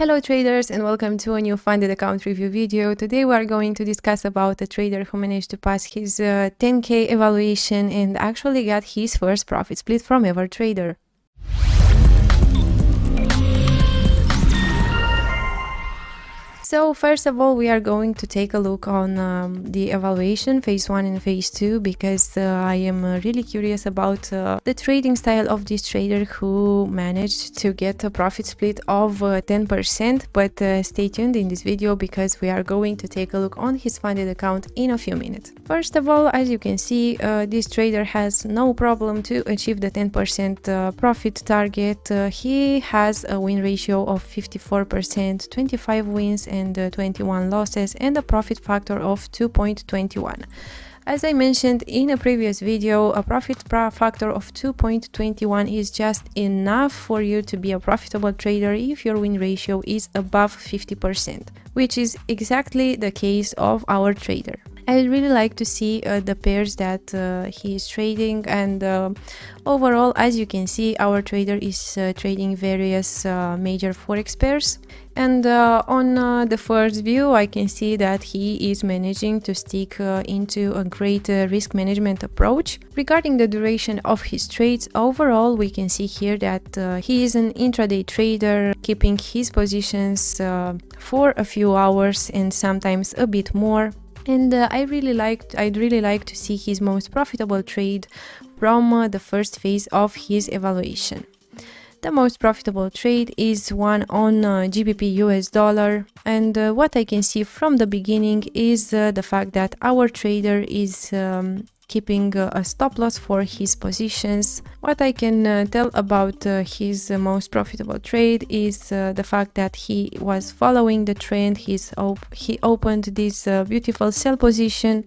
Hello traders, and welcome to a new funded account review video. Today we are going to discuss about a trader who managed to pass his 10K evaluation and actually got his first profit split from EverTrader. So first of all, we are going to take a look on the evaluation phase 1 and phase 2 because I am really curious about the trading style of this trader who managed to get a profit split of 10%. But stay tuned in this video because we are going to take a look on his funded account in a few minutes. First of all, as you can see, this trader has no problem to achieve the 10% profit target. He has a win ratio of 54%, 25 wins and 21 losses, and a profit factor of 2.21. As I mentioned in a previous video, a profit factor of 2.21 is just enough for you to be a profitable trader if your win ratio is above 50%, which is exactly the case of our trader. I really like to see the pairs that he is trading, and overall, as you can see, our trader is trading various major Forex pairs. And on the first view, I can see that he is managing to stick into a great risk management approach. Regarding the duration of his trades, overall, we can see here that he is an intraday trader, keeping his positions for a few hours and sometimes a bit more. And I'd really like to see his most profitable trade from the first phase of his evaluation. The most profitable trade is one on GBP US dollar, and what I can see from the beginning is the fact that our trader is keeping a stop loss for his positions. What I can tell about his most profitable trade is the fact that he was following the trend. He opened this beautiful sell position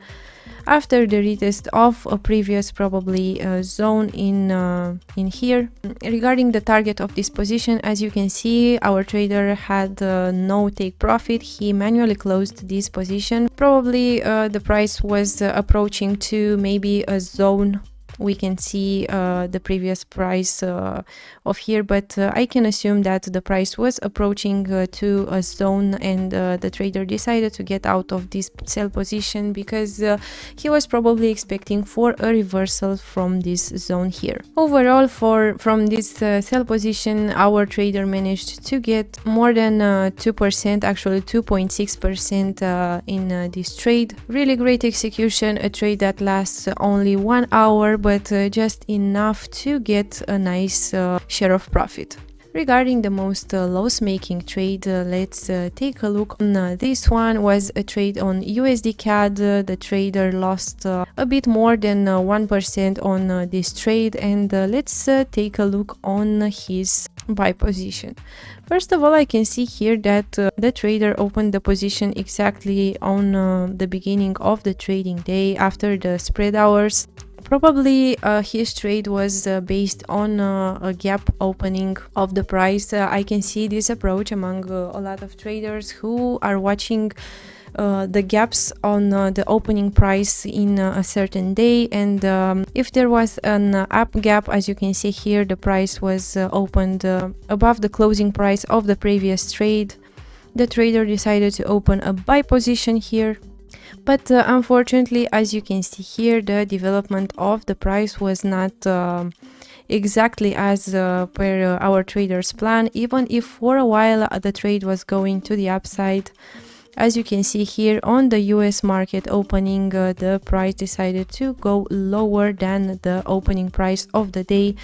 after the retest of a previous probably zone in here. Regarding the target of this position, as you can see, our trader had no take profit. He manually closed this position. Probably the price was approaching to maybe a zone. We can see the previous price of here, but I can assume that the price was approaching to a zone, and the trader decided to get out of this sell position because he was probably expecting for a reversal from this zone here. Overall, from this sell position, our trader managed to get more than 2%, actually 2.6% in this trade. Really great execution, a trade that lasts only 1 hour, but just enough to get a nice share of profit. Regarding the most loss-making trade, let's take a look. This one was a trade on USD CAD. The trader lost a bit more than 1% on this trade, and let's take a look on his buy position. First of all, I can see here that the trader opened the position exactly on the beginning of the trading day after the spread hours. Probably his trade was based on a gap opening of the price. I can see this approach among a lot of traders who are watching the gaps on the opening price in a certain day, and if there was an up gap, as you can see here, the price was opened above the closing price of the previous trade. The trader decided to open a buy position here. But unfortunately, as you can see here, the development of the price was not exactly as per our trader's plan, even if for a while the trade was going to the upside. As you can see here on the US market opening, the price decided to go lower than the opening price of the day,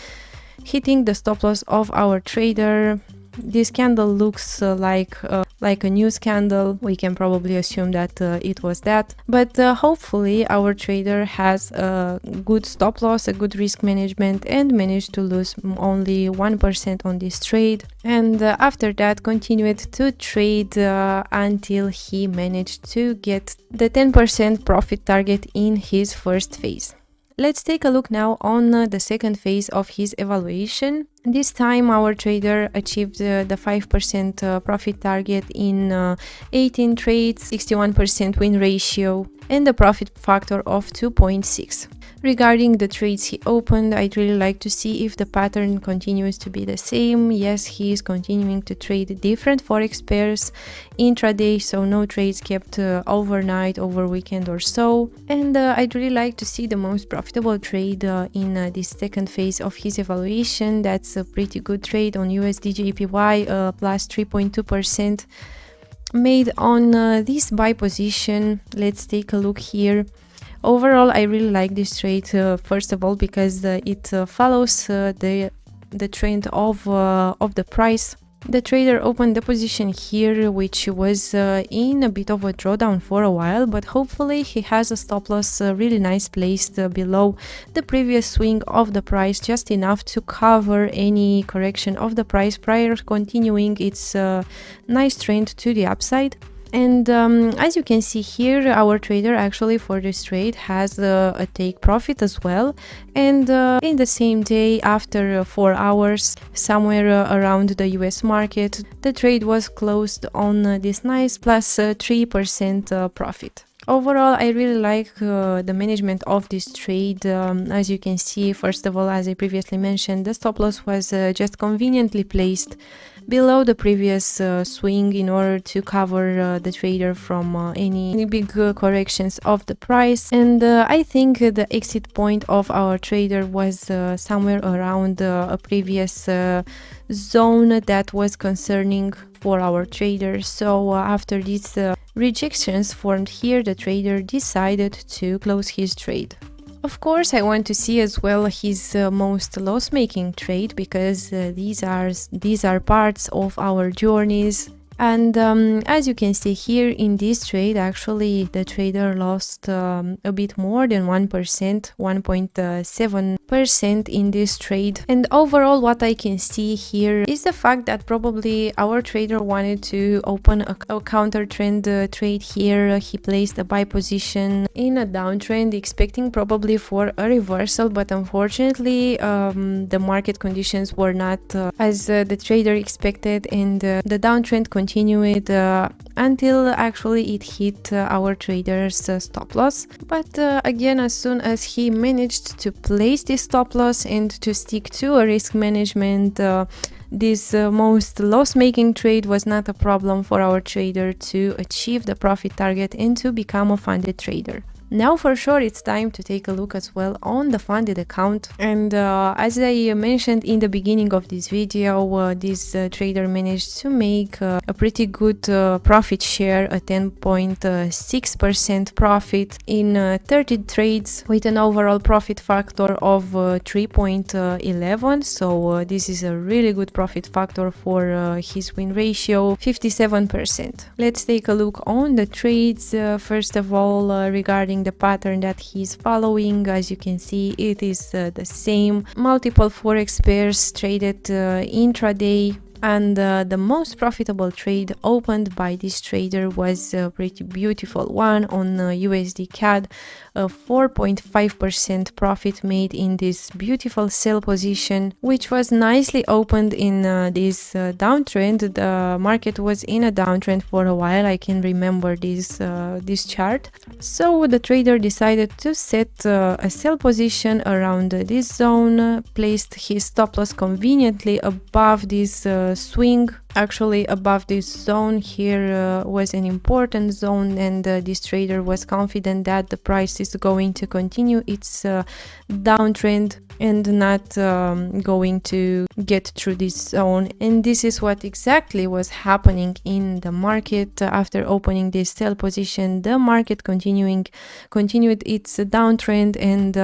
hitting the stop loss of our trader. This candle looks like a news candle. We can probably assume that it was that, but hopefully our trader has a good stop loss, a good risk management, and managed to lose only 1% on this trade, and after that continued to trade until he managed to get the 10% profit target in his first phase. Let's take a look now on the second phase of his evaluation. This time our trader achieved the 5% profit target in 18 trades, 61% win ratio, and a profit factor of 2.6. Regarding the trades he opened, I'd really like to see if the pattern continues to be the same. Yes, he is continuing to trade different forex pairs intraday, so no trades kept overnight, over weekend or so. And I'd really like to see the most profitable trade in this second phase of his evaluation. That's a pretty good trade on USD/JPY, plus 3.2% made on this buy position. Let's take a look here. Overall, I really like this trade, first of all, because it follows the trend of the price. The trader opened the position here, which was in a bit of a drawdown for a while, but hopefully he has a stop loss really nice placed below the previous swing of the price, just enough to cover any correction of the price prior continuing its nice trend to the upside. And as you can see here, our trader actually for this trade has a take profit as well. And in the same day, after 4 hours, somewhere around the US market, the trade was closed on this nice plus 3% profit. Overall, I really like the management of this trade. As you can see, first of all, as I previously mentioned, the stop loss was just conveniently placed below the previous swing in order to cover the trader from any big corrections of the price. And I think the exit point of our trader was somewhere around a previous zone that was concerning for our trader. So after these rejections formed here, the trader decided to close his trade. Of course, I want to see as well his most loss-making trade, because these are parts of our journeys. And as you can see here in this trade, actually the trader lost a bit more than 1%, 1.7% in this trade. And overall, what I can see here is the fact that probably our trader wanted to open a counter trend trade here. He placed a buy position in a downtrend, expecting probably for a reversal, but unfortunately the market conditions were not as the trader expected, and the downtrend continued until actually it hit our trader's stop loss. But again, as soon as he managed to place this stop loss and to stick to a risk management, this most loss-making trade was not a problem for our trader to achieve the profit target and to become a funded trader. Now for sure it's time to take a look as well on the funded account. And as I mentioned in the beginning of this video, this trader managed to make a pretty good profit share, a 10.6% profit in 30 trades with an overall profit factor of 3.11. So this is a really good profit factor for his win ratio, 57%. Let's take a look on the trades. First of all, regarding the pattern that he's following, as you can see, it is the same multiple forex pairs traded intraday. And the most profitable trade opened by this trader was a pretty beautiful one on USD CAD, a 4.5% profit made in this beautiful sell position, which was nicely opened in this downtrend. The market was in a downtrend for a while. I can remember this chart. So the trader decided to set a sell position around this zone, placed his stop loss conveniently above this swing. Actually, above this zone here was an important zone, and this trader was confident that the price is going to continue its downtrend and not going to get through this zone. And this is what exactly was happening in the market. After opening this sell position, the market continued its downtrend, and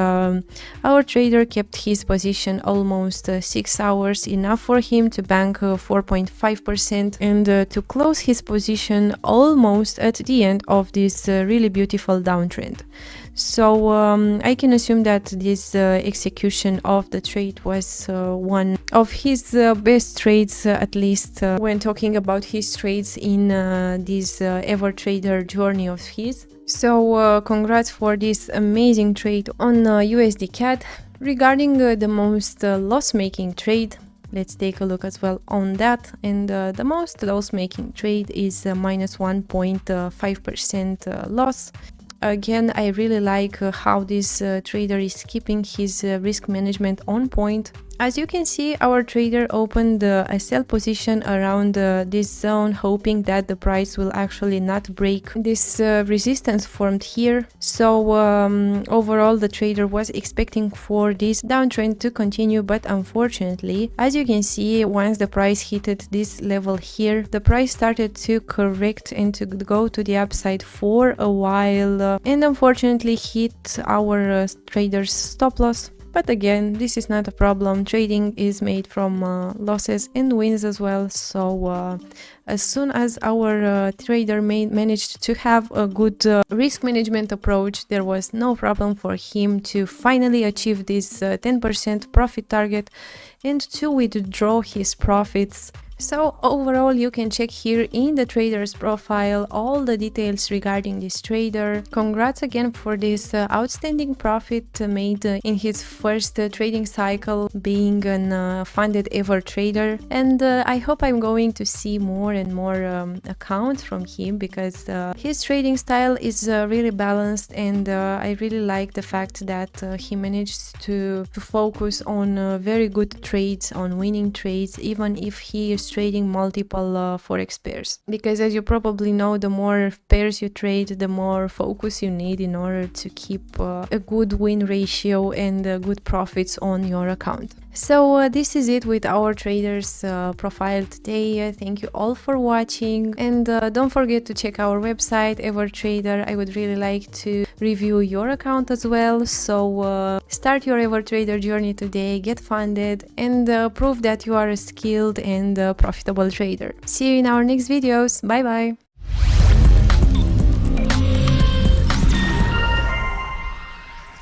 our trader kept his position almost 6 hours, enough for him to bank 4.5% and to close his position almost at the end of this really beautiful downtrend. So I can assume that this execution of the trade was one of his best trades, at least when talking about his trades in this EverTrader journey of his. So congrats for this amazing trade on USD CAD. Regarding the most loss-making trade, let's take a look as well on that. And the most loss-making trade is minus 1.5% loss. Again, I really like how this trader is keeping his risk management on point. As you can see, our trader opened a sell position around this zone, hoping that the price will actually not break this resistance formed here. So overall, the trader was expecting for this downtrend to continue, but unfortunately, as you can see, once the price hit this level here, the price started to correct and to go to the upside for a while, and unfortunately hit our trader's stop loss. But again, this is not a problem. Trading is made from losses and wins as well. So as soon as our trader managed to have a good risk management approach, there was no problem for him to finally achieve this 10% profit target and to withdraw his profits. So overall, you can check here in the trader's profile all the details regarding this trader. Congrats again for this outstanding profit made in his first trading cycle being an funded EverTrader. And I hope I'm going to see more and more accounts from him, because his trading style is really balanced, and I really like the fact that he managed to focus on very good trades, on winning trades, even if he is trading multiple Forex pairs. Because as you probably know, the more pairs you trade, the more focus you need in order to keep a good win ratio and good profits on your account. So this is it with our traders profile today. Thank you all for watching, and don't forget to check our website EverTrader. I would really like to review your account as well. So start your EverTrader journey today, get funded, and prove that you are a skilled and profitable trader. See you in our next videos. Bye bye.